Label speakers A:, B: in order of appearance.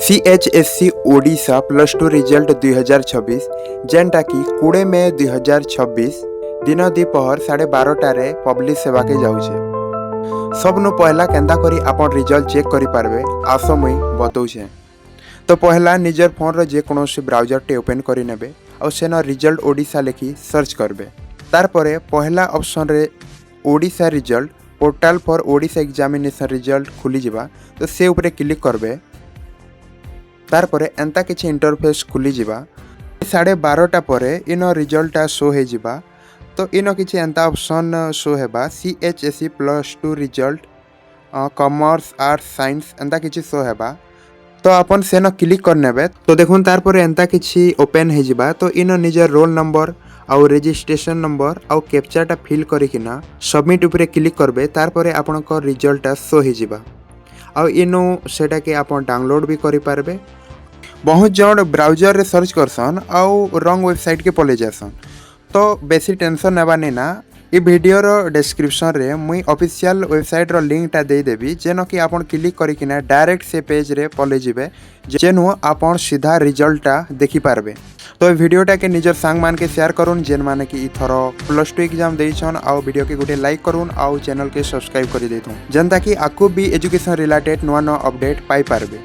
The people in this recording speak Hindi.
A: CHSC Odisha plus two result 2026 जेनटा कि 20 मे 2026 दिन दिपहर 12:30 पब्लिश सेवा के जाऊे। सबनु पहला केंदा करी आपन रिजल्ट चेक करि पारबे आसो मुई बतौछे। तो पहला निजर फोन रो जे कोनोसी ब्राउजर टे ओपन करि नेबे और सेन रिजल्ट ओडिशा लिखी सर्च करबे। तार परे पहला ऑप्शन रे Odisha result portal for Odisha examination result खुली जिबा। तो से ऊपर क्लिक करबे। तार परे एंता किछि इंटरफेस खुली जिबा। 12:30 परे इनो रिजल्ट शो हे जिबा। तो इनो किछि एंता ऑप्शन शो हेबा CHSC plus two result commerce arts science एंता किछि शो हेबा। तो अपन सेनो क्लिक कर नेबे। तो देखुन तार परे एंता किछि ओपन हे जिबा। तो इनो निजर रोल नंबर आउ रजिस्ट्रेशन नंबर आउ कैप्चाटा फिल करिकिना सबमिट ऊपर क्लिक करबे। तार परे आपनक रिजल्ट शो हे जिबा। आउ इनो सेटा के आपन डाउनलोड भी करि पारबे। बहुत जन ब्राउजर रे सर्च करसन आउ रंग वेबसाइट के पले जासन। तो बेसी टेंशन नेबा नहीं ना। ई वीडियो रो डिस्क्रिप्शन रे मुई ऑफिशियल वेबसाइट रो लिंक टा दे देबी जेनो कि आपन क्लिक करिकिना डायरेक्ट से पेज रे पले जिबे जेनु आपन सीधा रिजल्ट टा देखि पारबे। तो वीडियो टा के निजर सांग मान के शेयर करूँ जेन माने कि ई थरो प्लस टू एग्जाम देछन आउ वीडियो के गोटे लाइक करूँ आउ चैनल के सब्सक्राइब करि देथुं जेनता कि आकु भी एजुकेशन रिलेटेड नुआ नुआ अपडेट पाई पारबे।